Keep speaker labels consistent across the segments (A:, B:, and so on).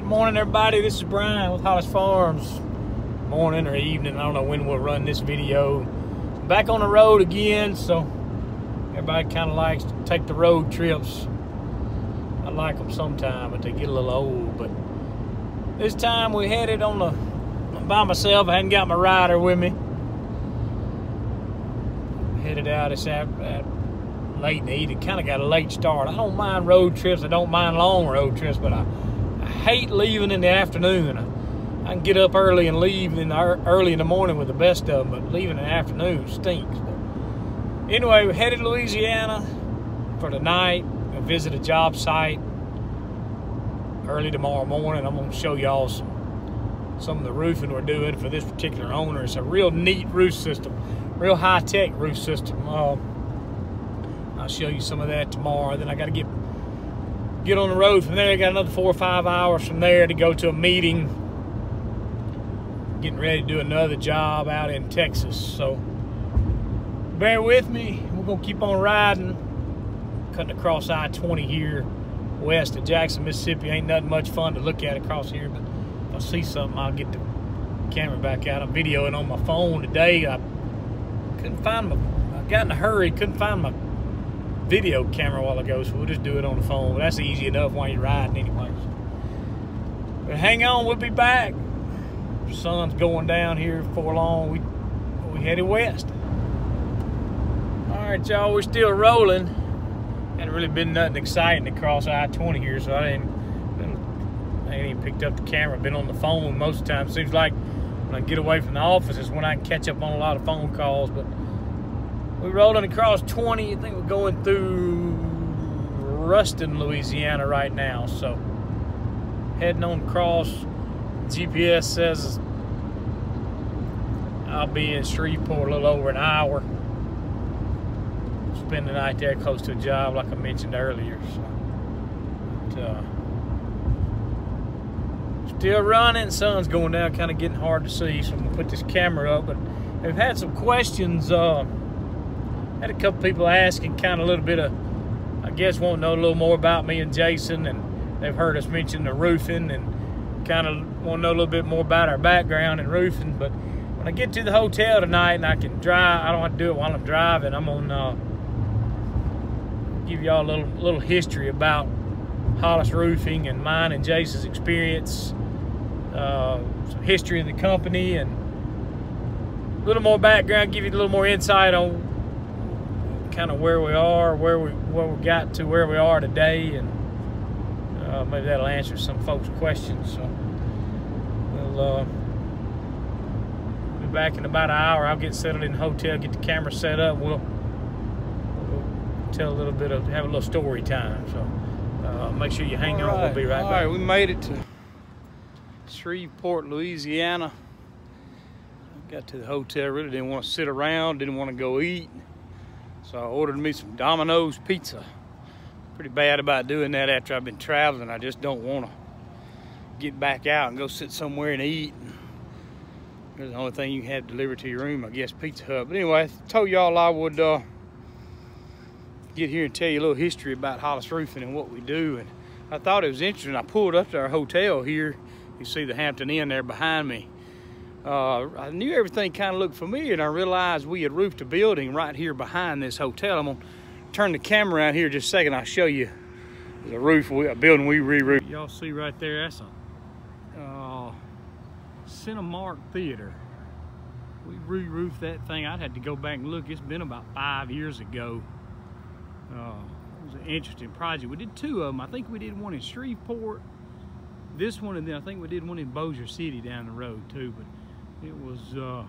A: morning, everybody. This is Brian with Hollis Farms. Morning or evening, I don't know when we'll run this video. Back on the road again, so everybody kind of likes to take the road trips. I like them sometime, but they get a little old. But this time we headed on by myself. I hadn't got my rider with me. Headed out this late in the evening. Kind of got a late start. I don't mind road trips. I don't mind long road trips, but I hate leaving in the afternoon. I can get up early and leave early in the morning with the best of them, but leaving in the afternoon stinks. But anyway, we headed to Louisiana for the night. We'll visit a job site early tomorrow morning. I'm going to show y'all some of the roofing we're doing for this particular owner. It's a real neat roof system, real high-tech roof system. I'll show you some of that tomorrow. Then I got to get on the road from there. I got another 4 or 5 hours from there to go to a meeting. Getting ready to do another job out in Texas. So bear with me. We're going to keep on riding. Cutting across I-20 here west of Jackson, Mississippi. Ain't nothing much fun to look at across here, but if I see something, I'll get the camera back out. I'm videoing on my phone today. I got in a hurry, couldn't find my video camera a while ago, so we'll just do it on the phone. But that's easy enough while you're riding anyways. But hang on, we'll be back. The sun's going down here before long. We headed west. All right, y'all, we're still rolling. Hadn't really been nothing exciting to cross I-20 here, so I ain't even picked up the camera. Been on the phone most of the time. Seems like when I get away from the office is when I can catch up on a lot of phone calls. But we're rolling across 20. I think we're going through Ruston, Louisiana right now. So heading on across. GPS says I'll be in Shreveport a little over an hour. Spend the night there close to a job like I mentioned earlier. So, still running. Sun's going down, kind of getting hard to see, so I'm gonna put this camera up. But we've had some questions. Had a couple people asking, kind of a little bit of, I guess, want to know a little more about me and Jason, and they've heard us mention the roofing and kind of want to know a little bit more about our background in roofing. But when I get to the hotel tonight and I can drive, I don't have to do it while I'm driving. I'm gonna give y'all a little history about Hollis Roofing and mine and Jason's experience, some history of the company, and a little more background, give you a little more insight on kind of where we are, where we got to where we are today, and maybe that'll answer some folks' questions. So we'll be back in about an hour. I'll get settled in the hotel, get the camera set up. We'll tell have a little story time. So make sure you hang on. We'll be right back. All right, we made it to Shreveport, Louisiana. Got to the hotel. Really didn't want to sit around. Didn't want to go eat. So I ordered me some Domino's pizza. Pretty bad about doing that after I've been traveling. I just don't want to get back out and go sit somewhere and eat. That's the only thing you can have delivered to your room, I guess, Pizza Hut. But anyway, I told y'all I would get here and tell you a little history about Hollis Roofing and what we do. And I thought it was interesting. I pulled up to our hotel here. You see the Hampton Inn there behind me. I knew everything kind of looked familiar, and I realized we had roofed a building right here behind this hotel. I'm gonna turn the camera around here just a second. I'll show you the roof, a building we re-roofed. Y'all see right there, that's a Cinemark Theater. We re-roofed that thing. I'd had to go back and look. It's been about 5 years ago. It was an interesting project. We did two of them. I think we did one in Shreveport, this one, and then I think we did one in Bossier City down the road too. But it was a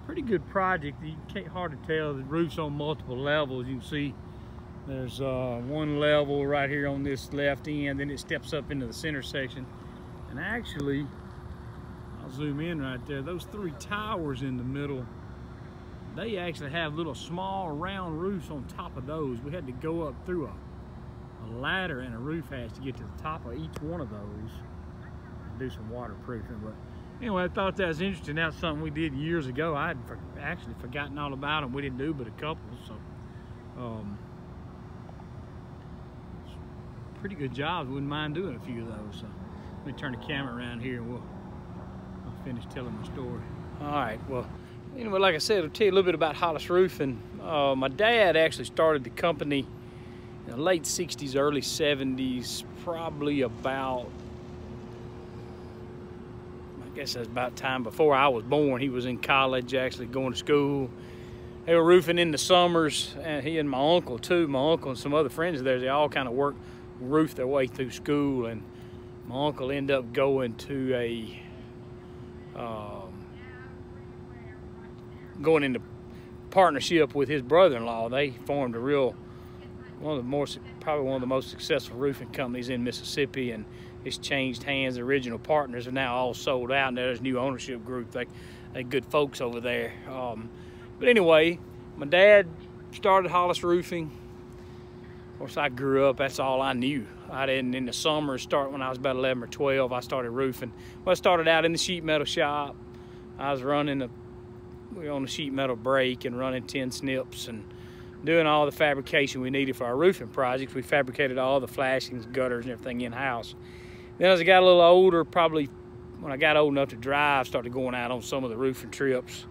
A: pretty good project. You can't hard to tell. The roof's on multiple levels. You can see there's one level right here on this left end, then it steps up into the center section. And actually, I'll zoom in right there. Those three towers in the middle, they actually have little small round roofs on top of those. We had to go up through a ladder and a roof hatch to get to the top of each one of those and do some waterproofing. But anyway, I thought that was interesting. That's something we did years ago. I had actually forgotten all about them. We didn't do but a couple. So pretty good jobs. Wouldn't mind doing a few of those. So Let me turn the camera around here and I'll finish telling my story. All right, well, anyway, like I said, I'll tell you a little bit about Hollis Roofing. My dad actually started the company in the late 60s, early 70s, probably about, I guess that's about time before I was born. He was in college, actually going to school. They were roofing in the summers, and he and my uncle too, my uncle and some other friends of theirs, they all kind of roofed their way through school, and my uncle ended up going to going into partnership with his brother-in-law. They formed probably one of the most successful roofing companies in Mississippi, and it's changed hands. The original partners are now all sold out, and there's a new ownership group. They good folks over there. But anyway, my dad started Hollis Roofing. Of course, I grew up, that's all I knew. I didn't, in the summer, start when I was about 11 or 12, I started roofing. Well, I started out in the sheet metal shop. I was we were on the sheet metal break and running 10 snips and doing all the fabrication we needed for our roofing projects. We fabricated all the flashings, gutters, and everything in-house. Then as I got a little older, probably when I got old enough to drive, started going out on some of the roofing trips,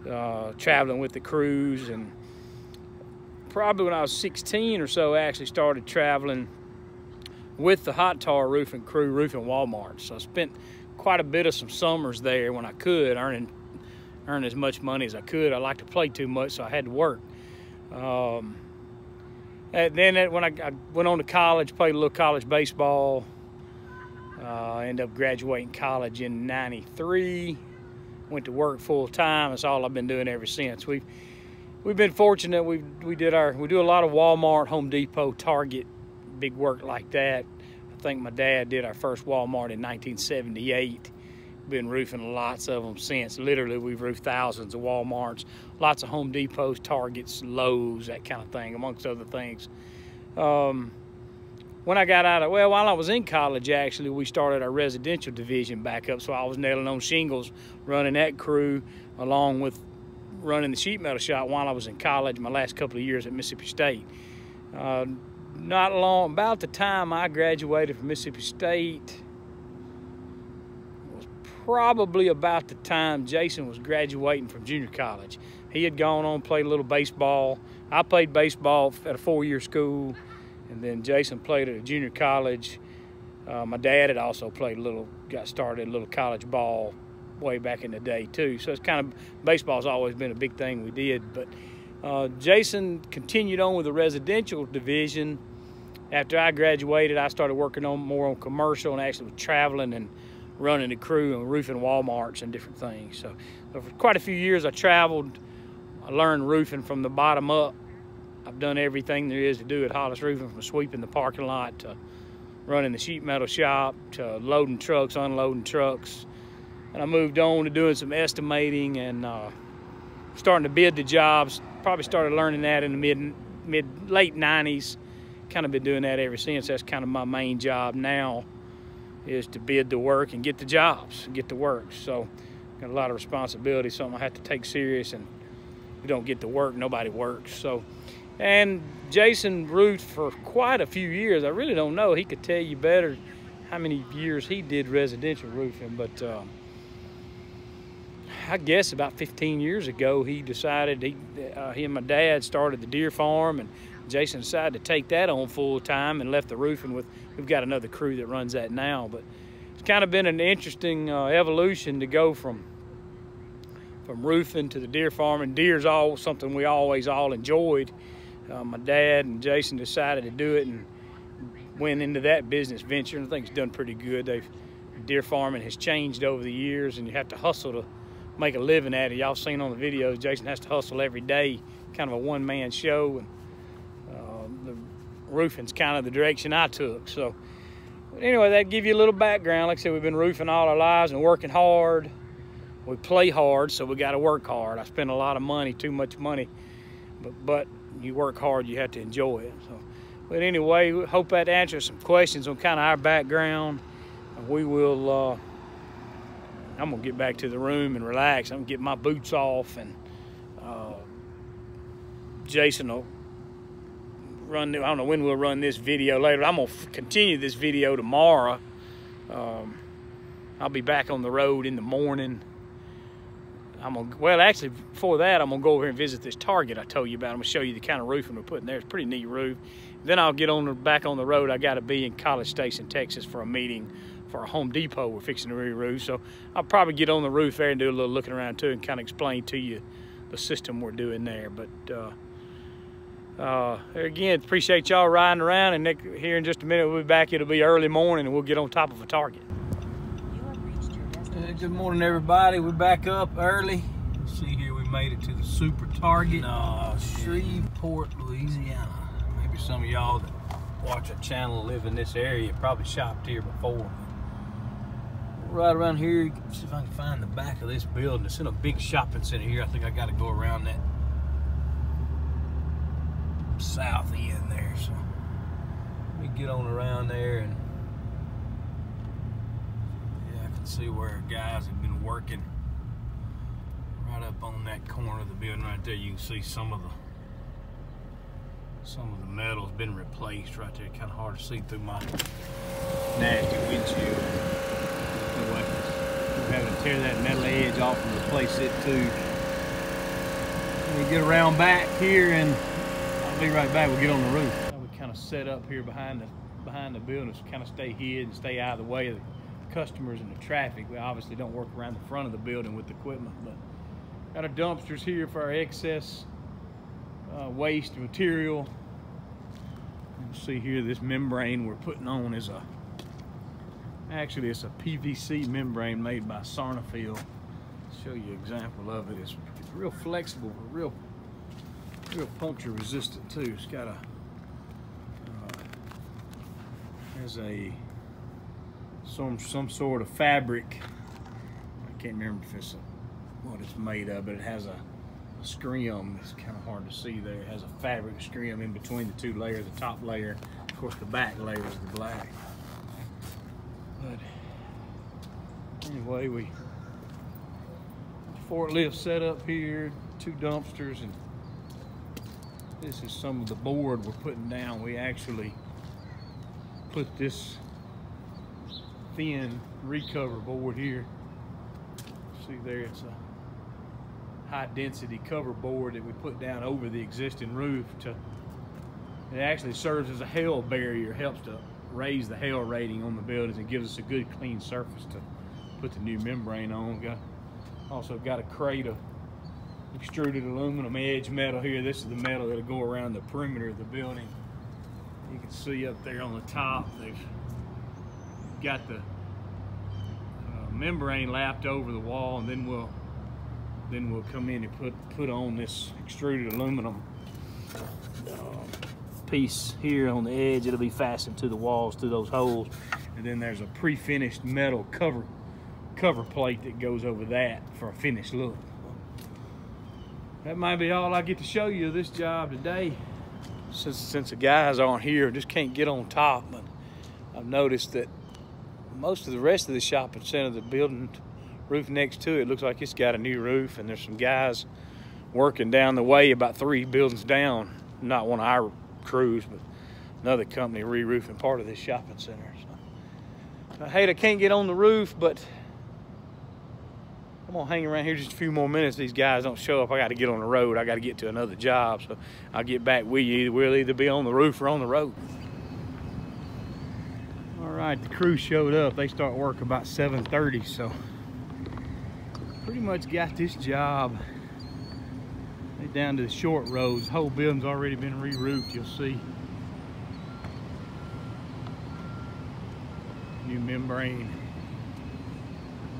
A: traveling with the crews, and probably when I was 16 or so, I actually started traveling with the hot tar roofing crew, roofing Walmart. So I spent quite a bit of some summers there when I could, earn as much money as I could. I liked to play too much, so I had to work. And then when I went on to college, played a little college baseball. I ended up graduating college in '93. Went to work full time. That's all I've been doing ever since. We've been fortunate. We do a lot of Walmart, Home Depot, Target, big work like that. I think my dad did our first Walmart in 1978. Been roofing lots of them since. Literally, we've roofed thousands of Walmarts, lots of Home Depots, Targets, Lowe's, that kind of thing, amongst other things. When I got while I was in college, actually, we started our residential division back up. So I was nailing on shingles, running that crew, along with running the sheet metal shop while I was in college, my last couple of years at Mississippi State. Not long, about the time I graduated from Mississippi State, was probably about the time Jason was graduating from junior college. He had gone on and played a little baseball. I played baseball at a 4-year school, and then Jason played at a junior college. My dad had also played got started a little college ball way back in the day too. So it's kind of, baseball's always been a big thing we did. But Jason continued on with the residential division. After I graduated, I started working more on commercial, and actually was traveling and running the crew and roofing Walmarts and different things. So for quite a few years I traveled. I learned roofing from the bottom up. I've done everything there is to do at Hollis Roofing, from sweeping the parking lot to running the sheet metal shop to loading trucks, unloading trucks. And I moved on to doing some estimating and starting to bid the jobs. Probably started learning that in the late 90s. Kind of been doing that ever since. That's kind of my main job now, is to bid the work and get the jobs, get the work. So got a lot of responsibility, something I have to take serious, and if we don't get the work, nobody works. So, and Jason roofed for quite a few years. I really don't know. He could tell you better how many years he did residential roofing, but I guess about 15 years ago, he decided, he and my dad started the deer farm, and Jason decided to take that on full time and left the roofing with, we've got another crew that runs that now. But it's kind of been an interesting evolution to go from roofing to the deer farming. Deer's something we always all enjoyed. My dad and Jason decided to do it and went into that business venture, and I think it's done pretty good. Deer farming has changed over the years, and you have to hustle to make a living at it. Y'all seen on the videos, Jason has to hustle every day, kind of a one-man show, and the roofing's kind of the direction I took. So anyway, that give you a little background. Like I said, we've been roofing all our lives and working hard. We play hard, so we got to work hard. I spend a lot of money, too much money, but you work hard, you have to enjoy it. So, but anyway, we hope that answers some questions on kind of our background. We will, I'm gonna get back to the room and relax. I'm gonna get my boots off, and Jason will run, I don't know when we'll run this video later. I'm gonna continue this video tomorrow. I'll be back on the road in the morning. Well, actually, before that, I'm gonna go over here and visit this Target I told you about. I'm gonna show you the kind of roofing we're putting there. It's a pretty neat roof. Then I'll get back on the road. I gotta be in College Station, Texas for a meeting for a Home Depot we're fixing to re-roof. So I'll probably get on the roof there and do a little looking around too and kind of explain to you the system we're doing there. But again, appreciate y'all riding around, and here in just a minute we'll be back. It'll be early morning and we'll get on top of a Target. Good morning, everybody. We're back up early. See here, we made it to the Super Target, Shreveport, Louisiana. Maybe some of y'all that watch our channel live in this area probably shopped here before. Right around here, see if I can find the back of this building. It's in a big shopping center here. I think I got to go around that south end there. So let me get on around there, and see where guys have been working right up on that corner of the building right there. You can see some of the metal's been replaced right there. Kind of hard to see through my nasty windshield. We're having to tear that metal edge off and replace it too. We get around back here, and I'll be right back. We'll get on the roof. We kind of set up here behind the building to kind of stay hid and stay out of the way of the customers and the traffic. We obviously don't work around the front of the building with the equipment, but got our dumpsters here for our excess waste material. You see here, this membrane we're putting on is actually it's a PVC membrane made by Sarnafield. I'll show you an example of it. It's real flexible, real puncture resistant too. It's got has some sort of fabric. I can't remember if it's what it's made of, but it has a scrim. It's kind of hard to see there. It has a fabric scrim in between the two layers. The top layer, of course, the back layer is the black. But anyway, we forklift set up here, 2 dumpsters, and this is some of the board we're putting down. We actually put this thin recover board here. See there, it's a high density cover board that we put down over the existing roof. It actually serves as a hail barrier, helps to raise the hail rating on the buildings and gives us a good clean surface to put the new membrane on. Also got a crate of extruded aluminum edge metal here. This is the metal that'll go around the perimeter of the building. You can see up there on the top, they've got the membrane lapped over the wall, and then we'll come in and put on this extruded aluminum piece here on the edge. It'll be fastened to the walls through those holes, and then there's a pre-finished metal cover plate that goes over that for a finished look. That might be all I get to show you of this job today. Since the guys aren't here, just can't get on top, but I've noticed that most of the rest of the shopping center, the building roof next to it, looks like it's got a new roof, and there's some guys working down the way about 3 buildings down. Not one of our crews, but another company re-roofing part of this shopping center. So I hate I can't get on the roof, but I'm gonna hang around here just a few more minutes. These guys don't show up. I got to get on the road. I got to get to another job, so I'll get back with you. We'll either be on the roof or on the road. All right, the crew showed up. They start work about 7:30, so pretty much got this job. They down to the short roads. The whole building's already been re-roofed. You'll see new membrane.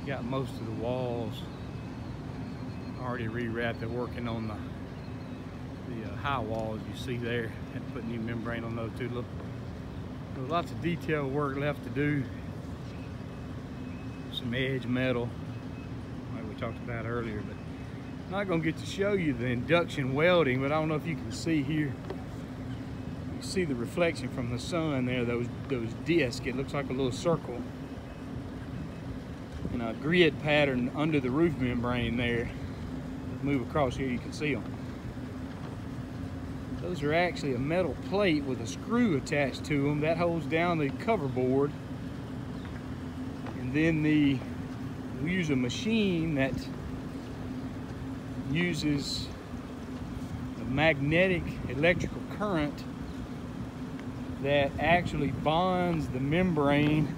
A: Got most of the walls already rewrapped. They're working on the high walls you see there. Had to put new membrane on those too. Look, there's lots of detail work left to do. Some edge metal, like we talked about earlier, but I'm not gonna get to show you the induction welding, but I don't know if you can see here. You see the reflection from the sun there, those discs. It looks like a little circle. And a grid pattern under the roof membrane there. Move across here, you can see them. Those are actually a metal plate with a screw attached to them that holds down the cover board. And then we use a machine that uses a magnetic electrical current that actually bonds the membrane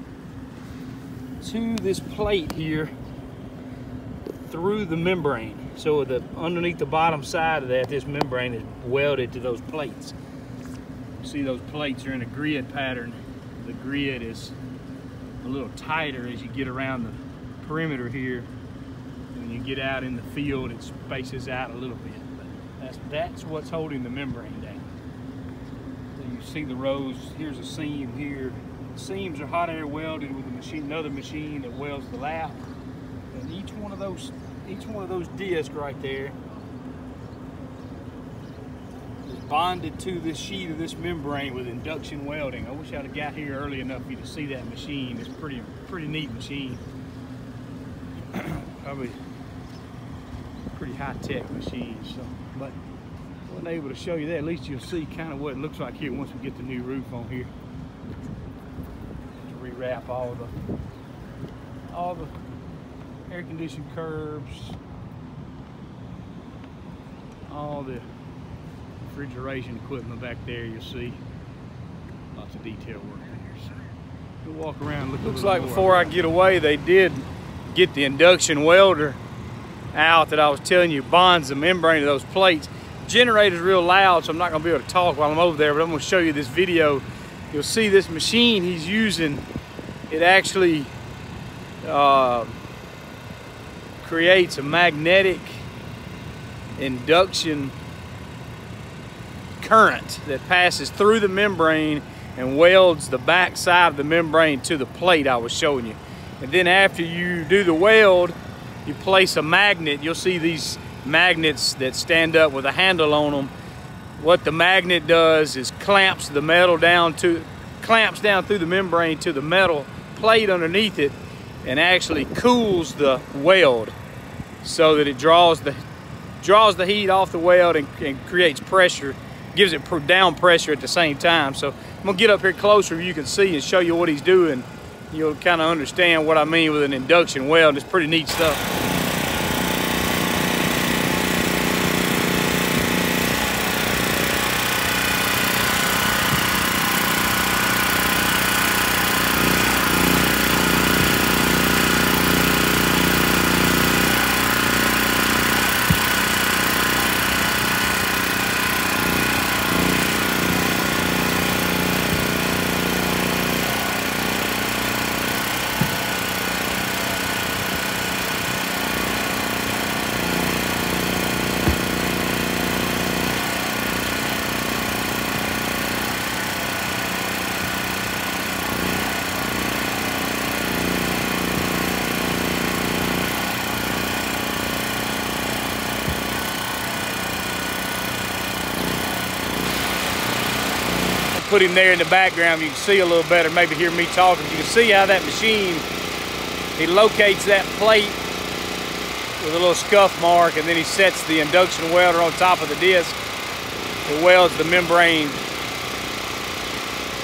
A: to this plate here through the membrane. So underneath the bottom side of that, this membrane is welded to those plates. See, those plates are in a grid pattern. The grid is a little tighter as you get around the perimeter here. When you get out in the field, it spaces out a little bit. But that's what's holding the membrane down. So you see the rows. Here's a seam here. The seams are hot air welded with a machine, another machine that welds the lap. And each one of those discs right there is bonded to this sheet of this membrane with induction welding. I wish I'd have got here early enough for you to see that machine. It's pretty neat machine. Probably pretty high-tech machine. So, but I wasn't able to show you that. At least you'll see kind of what it looks like here once we get the new roof on here. To rewrap all the air-conditioned curbs, all the refrigeration equipment back there. You'll see lots of detail work in here. So we'll walk around and look. Looks like before I get away, they did get the induction welder out that I was telling you bonds the membrane to those plates. Generator's real loud, so I'm not going to be able to talk while I'm over there, but I'm going to show you this video. You'll see this machine he's using. It actually creates a magnetic induction current that passes through the membrane and welds the back side of the membrane to the plate I was showing you. And then after you do the weld, you place a magnet. You'll see these magnets that stand up with a handle on them. What the magnet does is clamps down through the membrane to the metal plate underneath it, and actually cools the weld so that it draws the heat off the weld and creates pressure, gives it down pressure at the same time. So I'm gonna get up here closer so you can see and show you what he's doing. You'll kind of understand what I mean with an induction weld. It's pretty neat stuff. Put him there in the background. You can see a little better, maybe hear me talking. You can see how that machine, he locates that plate with a little scuff mark, and then he sets the induction welder on top of the disc. It welds the membrane,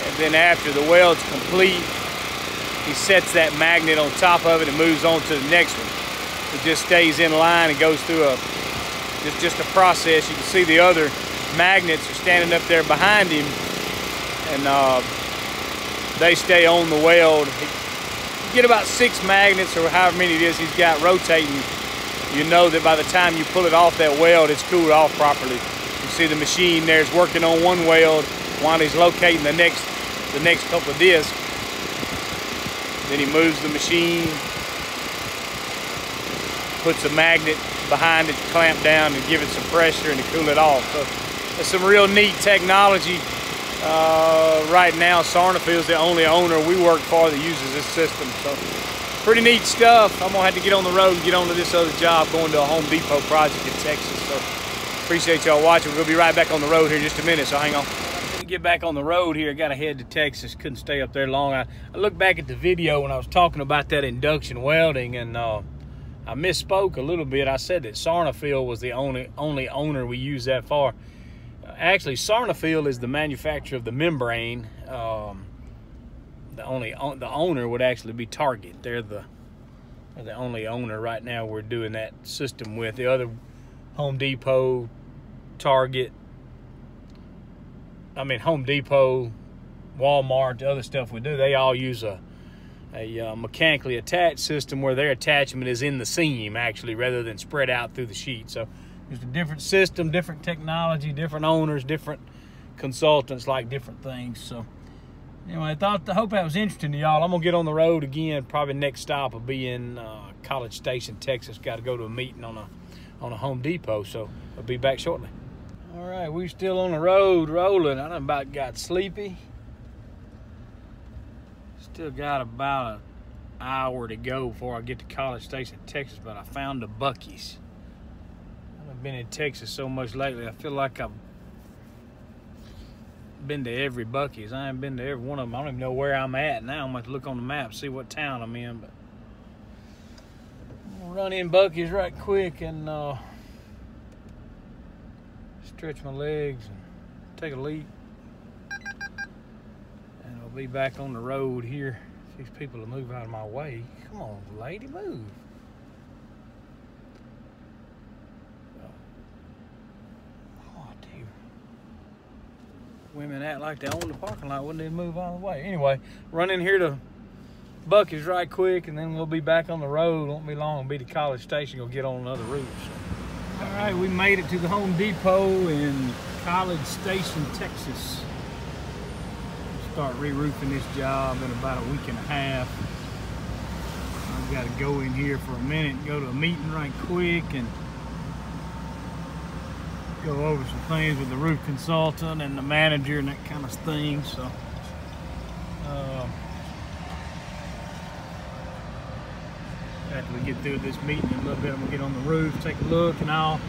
A: and then after the weld's complete, he sets that magnet on top of it and moves on to the next one. It just stays in line and goes through just a process. You can see the other magnets are standing up there behind him, and they stay on the weld. You get about 6 magnets or however many it is he's got rotating. You know that by the time you pull it off that weld, it's cooled off properly. You see the machine there's working on one weld while he's locating the next couple of discs. Then he moves the machine, puts a magnet behind it to clamp down and give it some pressure and to cool it off. So it's some real neat technology. Right now, Sarnafield's is the only owner we work for that uses this system. So pretty neat stuff. I'm gonna have to get on the road and get on to this other job, going to a Home Depot project in Texas. So appreciate y'all watching. We're gonna be right back on the road here in just a minute, so hang on. Get back on the road here. I gotta head to Texas. Couldn't stay up there long. I looked back at the video when I was talking about that induction welding, and I misspoke a little bit. I said that Sarnafield was the only owner we use that for. Actually, Sarnafield is the manufacturer of the membrane. the owner would actually be Target. They're the only owner right now we're doing that system with. The other Home Depot, Target, Home Depot, Walmart, the other stuff we do, they all use a mechanically attached system where their attachment is in the seam actually rather than spread out through the sheet. So it's a different system, different technology, different owners, different consultants like different things. So anyway, I hope that was interesting to y'all. I'm gonna get on the road again. Probably next stop will be in College Station, Texas. Got to go to a meeting on a Home Depot, so I'll be back shortly. All right, we're still on the road rolling. I done about got sleepy. Still got about an hour to go before I get to College Station, Texas, but I found the Buc-ee's. I've been in Texas so much lately, I feel like I've been to every Buc-ee's. I ain't been to every one of them. I don't even know where I'm at now. I'm going to look on the map, see what town I'm in. But I'm going to run in Buc-ee's right quick and stretch my legs and take a leak. And I'll be back on the road here. These people will move out of my way. Come on, lady, move. Oh, dear. Women act like they own the parking lot when they move out of the way. Anyway, run in here to Buc-ee's right quick, and then we'll be back on the road. Won't be long. We'll be to College Station. Go get on another route. So. All right, we made it to the Home Depot in College Station, Texas. Start re-roofing this job in about a week and a half. I've got to go in here for a minute, go to a meeting right quick, and go over some things with the roof consultant and the manager and that kind of thing. So after we get through this meeting in a little bit, I'm gonna get on the roof, take a look, and I'll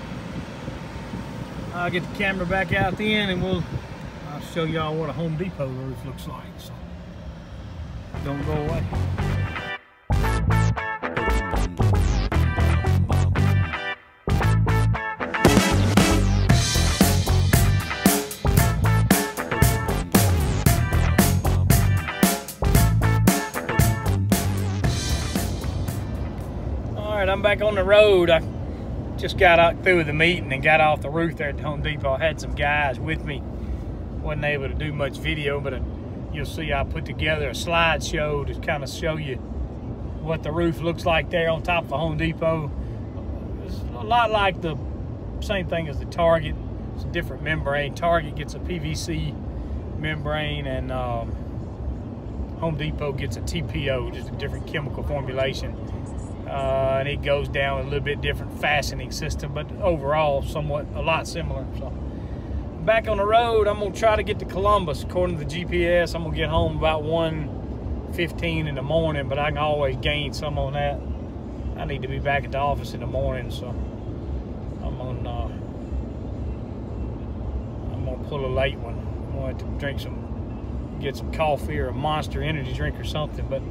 A: get the camera back out then, and I'll show y'all what a Home Depot roof looks like. So don't go away. All right, I'm back on the road. I just got out through the meeting and got off the roof there at the Home Depot. I had some guys with me. Wasn't able to do much video, but you'll see I put together a slideshow to kind of show you what the roof looks like there on top of a Home Depot. It's a lot like the same thing as the Target. It's a different membrane. Target gets a PVC membrane, and Home Depot gets a TPO, just a different chemical formulation. And it goes down with a little bit different fastening system, but overall somewhat a lot similar. So back on the road, I'm gonna try to get to Columbus. According to the GPS, I'm gonna get home about 1:15 in the morning, but I can always gain some on that. I need to be back at the office in the morning, so I'm gonna pull a late one. I'm gonna have to get some coffee or a Monster energy drink or something. But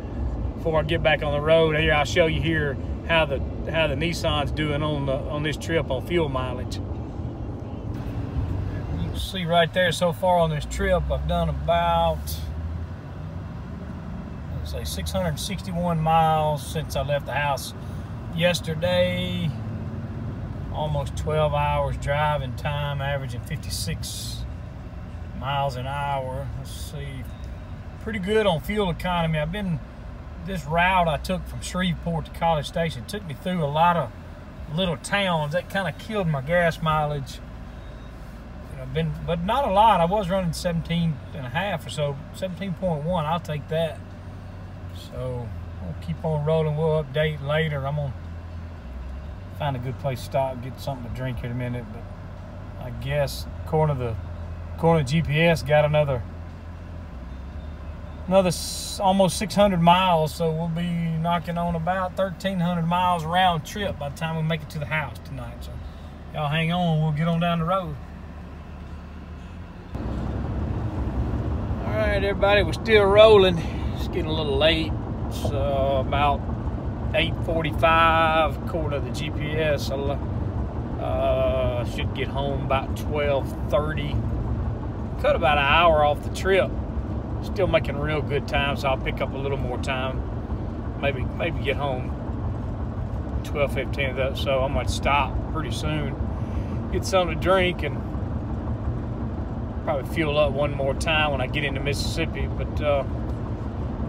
A: before I get back on the road, here I'll show you here how the Nissan's doing on this trip on fuel mileage. See right there, so far on this trip I've done about, let's say, 661 miles since I left the house yesterday. Almost 12 hours driving time, averaging 56 miles an hour. Let's see, pretty good on fuel economy. This route I took from Shreveport to College Station took me through a lot of little towns. That kind of killed my gas mileage. But not a lot. I was running 17.5 or so, 17.1. I'll take that. So I'll keep on rolling. We'll update later. I'm gonna find a good place to stop, get something to drink in a minute. But I guess according to GPS, got another almost 600 miles. So we'll be knocking on about 1,300 miles round trip by the time we make it to the house tonight. So y'all hang on. We'll get on down the road. All right, everybody, we're still rolling. It's getting a little late. It's about 8:45 according to the GPS. I should get home about 12:30. Cut about an hour off the trip. Still making real good time, so I'll pick up a little more time. Maybe get home 12:15. So I'm gonna stop pretty soon, get something to drink, and probably fuel up one more time when I get into Mississippi. But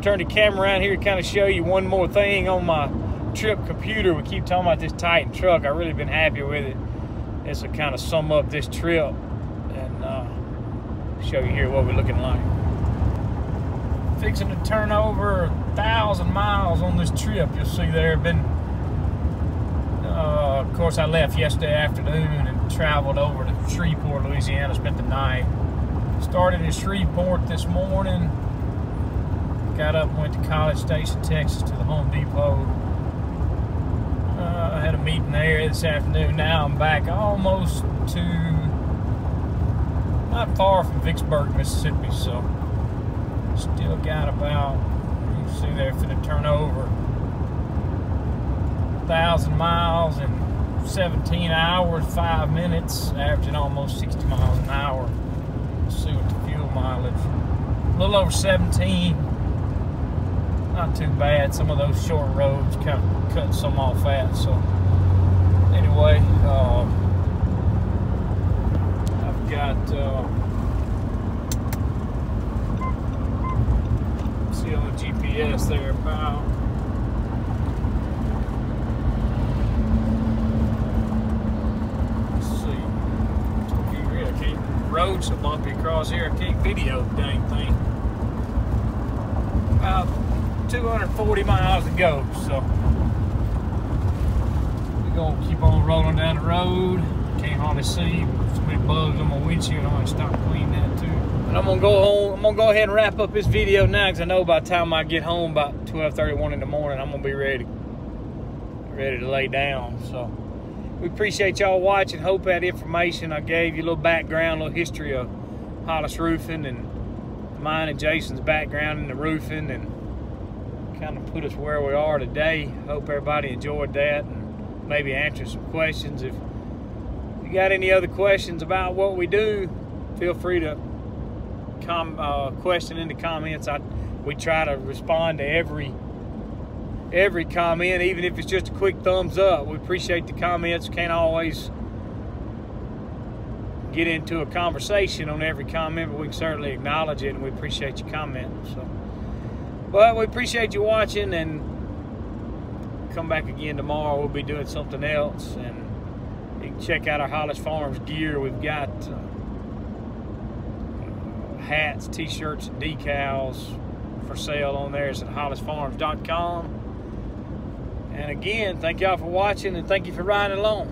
A: turn the camera around here to kind of show you one more thing on my trip computer. We keep talking about this Titan truck. I've really been happy with it. This will kind of sum up this trip and show you here what we're looking like. Fixing to turn over 1,000 miles on this trip. You'll see there been, of course, I left yesterday afternoon and traveled over to Shreveport, Louisiana, spent the night. Started in Shreveport this morning. Got up and went to College Station, Texas, to the Home Depot. I had a meeting there this afternoon. Now I'm back almost to, not far from Vicksburg, Mississippi, so still got about, you can see there, for the turnover, 1,000 miles in 17 hours, 5 minutes, averaging almost 60 miles an hour. Let's see what the fuel mileage, a little over 17. Not too bad. Some of those short roads kind of cut some off at. So anyway, I've got see on the GPS there about road's so bumpy across here, I can't video the dang thing. About 240 miles to go, so we're gonna keep on rolling down the road. Can't hardly see, so many bugs on my windshield. I'm gonna stop cleaning that too. And I'm gonna go home. I'm gonna go ahead and wrap up this video now, because I know by the time I get home, about 12:31 in the morning, I'm gonna be ready to lay down. So we appreciate y'all watching. Hope that information I gave you, a little background, a little history of Hollis Roofing and mine and Jason's background in the roofing, and kind of put us where we are today. Hope everybody enjoyed that and maybe answer some questions. If you got any other questions about what we do, feel free to question in the comments. We try to respond to every comment, even if it's just a quick thumbs up. We appreciate the comments. Can't always get into a conversation on every comment, but we can certainly acknowledge it, and we appreciate your comment. So, but we appreciate you watching, and come back again tomorrow. We'll be doing something else, and you can check out our Hollis Farms gear. We've got hats, t-shirts, and decals for sale on there. It's at hollisfarms.com. And again, thank y'all for watching, and thank you for riding along.